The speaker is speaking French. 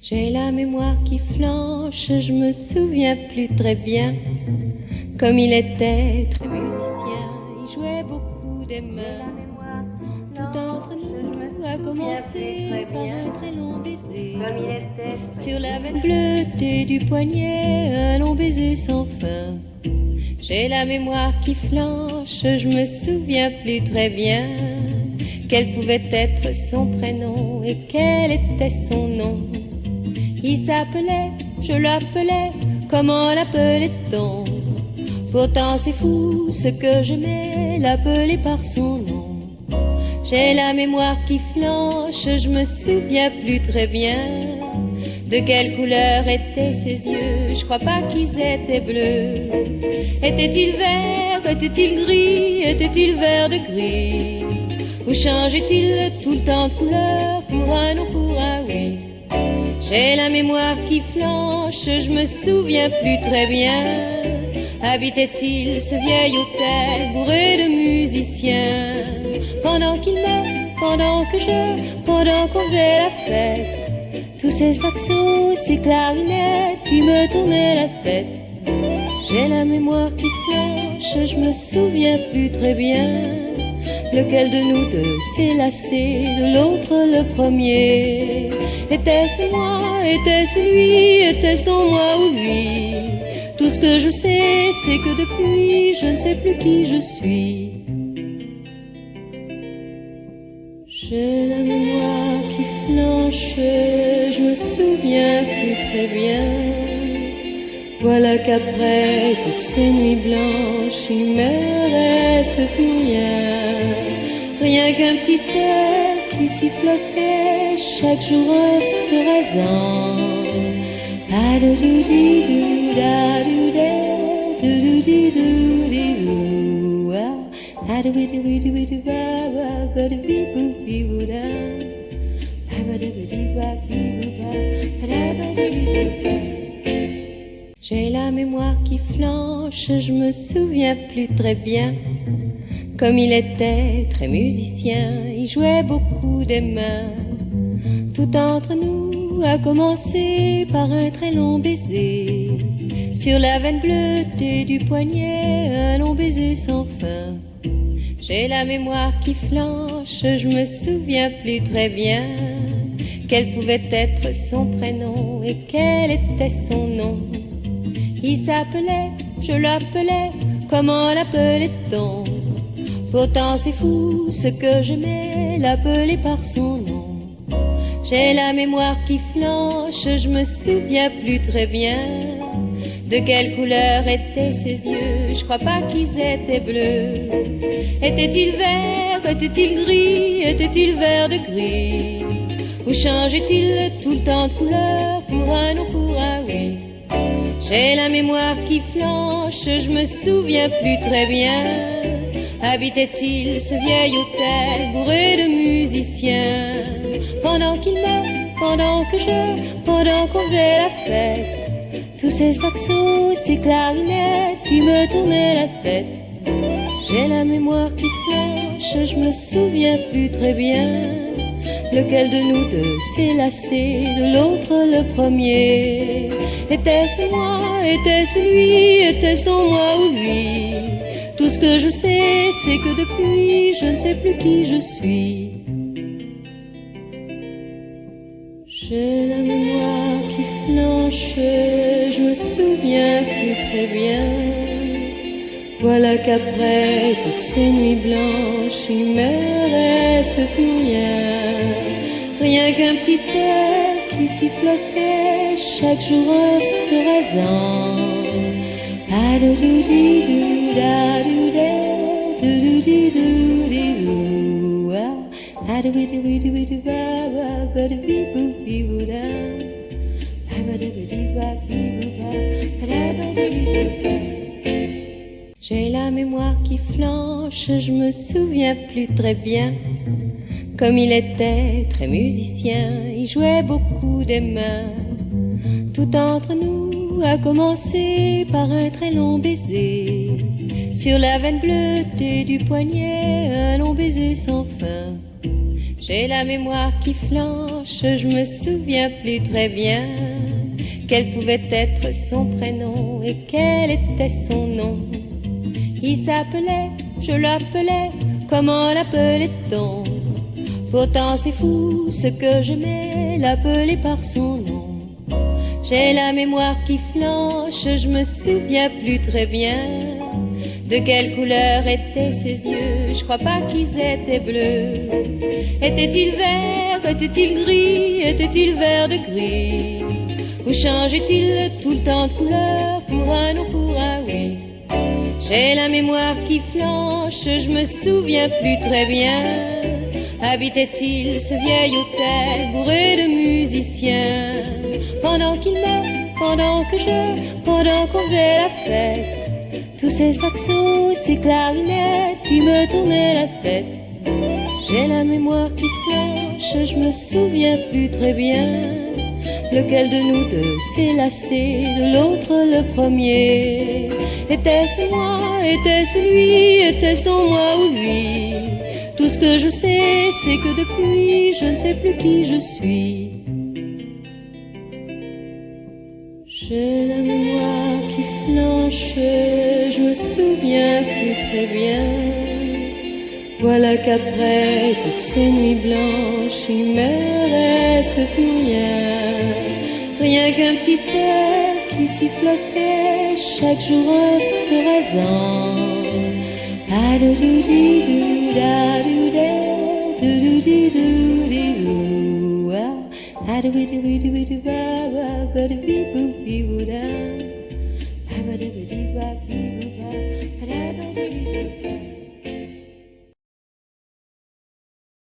J'ai la mémoire qui flanche, je me souviens plus très bien. Comme il était très musicien, il jouait beaucoup des mains. Tout entre nous a commencé par un très long baiser. Comme il était Sur la veine bleutée du poignet, un long baiser sans fin. J'ai la mémoire qui flanche, je me souviens plus très bien. Quel pouvait être son prénom et quel était son nom. Il s'appelait, je l'appelais, comment l'appelait-on? Pourtant c'est fou ce que j'aimais, l'appeler par son nom. J'ai la mémoire qui flanche, je me souviens plus très bien. De quelle couleur étaient ses yeux, je crois pas qu'ils étaient bleus. Était-il vert, était-il gris, était-il vert de gris? Ou changeait-il tout le temps de couleur pour un non, pour un oui? J'ai la mémoire qui flanche, je me souviens plus très bien. Habitait-il ce vieil hôtel bourré de musiciens? Pendant qu'il m'aimait, pendant qu'on faisait la fête, tous ces saxos, ces clarinettes, ils me tournaient la tête. J'ai la mémoire qui flanche, je me souviens plus très bien. Lequel de nous deux s'est lassé de l'autre le premier? Était-ce moi, était-ce lui, était-ce donc moi ou lui? Tout ce que je sais, c'est que depuis, je ne sais plus qui je suis. J'ai la mémoire qui flanche, je me souviens plus très bien. Voilà qu'après toutes ces nuits blanches, il me reste plus rien. Rien qu'un petit air qui sifflotait chaque jour en se rasant. J'ai la mémoire qui flanche, je me souviens plus très bien. Comme il était très musicien, il jouait beaucoup des mains. Tout entre nous a commencé par un très long baiser. Sur la veine bleutée du poignet, un long baiser sans fin. J'ai la mémoire qui flanche, je me souviens plus très bien. Quel pouvait être son prénom et quel était son nom. Il s'appelait, je l'appelais, comment l'appelait-on? Pourtant c'est fou ce que j'aimais, l'appeler par son nom. J'ai la mémoire qui flanche, je me souviens plus très bien. De quelle couleur étaient ses yeux, je crois pas qu'ils étaient bleus. Était-il vert, était-il gris, était-il vert de gris? Ou changeait-il tout le temps de couleur pour un non, pour un oui? J'ai la mémoire qui flanche, je me souviens plus très bien. Habitait-il ce vieil hôtel bourré de musiciens? Pendant qu'il m'aimait, pendant qu'on faisait la fête, tous ces saxos, ces clarinettes, ils me tournaient la tête. J'ai la mémoire qui flanche, je me souviens plus très bien. Lequel de nous deux s'est lassé de l'autre le premier? Était-ce moi, était-ce lui, était-ce donc moi ou lui? Tout ce que je sais, c'est que depuis, je ne sais plus qui je suis. J'ai la mémoire qui flanche, je me souviens plus très bien. Voilà qu'après toutes ces nuits blanches, il me reste plus rien. Rien qu'un petit air qui sifflotait chaque jour en se rasant. J'ai la mémoire qui flanche, je me souviens plus très bien. Comme il était très musicien, il jouait beaucoup des mains. Tout entre nous a commencé par un très long baiser. Sur la veine bleutée du poignet, un long baiser sans fin. J'ai la mémoire qui flanche, je me souviens plus très bien quel pouvait être son prénom et quel était son nom. Il s'appelait, je l'appelais, comment l'appelait-on? Pourtant c'est fou ce que j'aimais l'appeler par son nom. J'ai la mémoire qui flanche, je me souviens plus très bien de quelle couleur étaient ses yeux, je crois pas qu'ils étaient bleus. Était-il vert, était-il gris, était-il vert de gris? Ou changeait-il tout le temps de couleur pour un non, pour un oui? J'ai la mémoire qui flanche, je me souviens plus très bien. Habitait-il ce vieil hôtel bourré de musiciens? Pendant qu'il m'aimait, pendant qu'on faisait la fête, tous ces saxos, ces clarinettes, ils me tournaient la tête. J'ai la mémoire qui flanche, je me souviens plus très bien lequel de nous deux s'est lassé de l'autre le premier. Était-ce moi, était-ce lui, était-ce donc moi ou lui? Tout ce que je sais, c'est que depuis, je ne sais plus qui je suis. J'ai la mémoire qui flanche, je me souviens plus très bien. Voilà qu'après toutes ces nuits blanches, il me reste plus rien. Rien qu'un petit air qui sifflotait chaque jour en se rasant.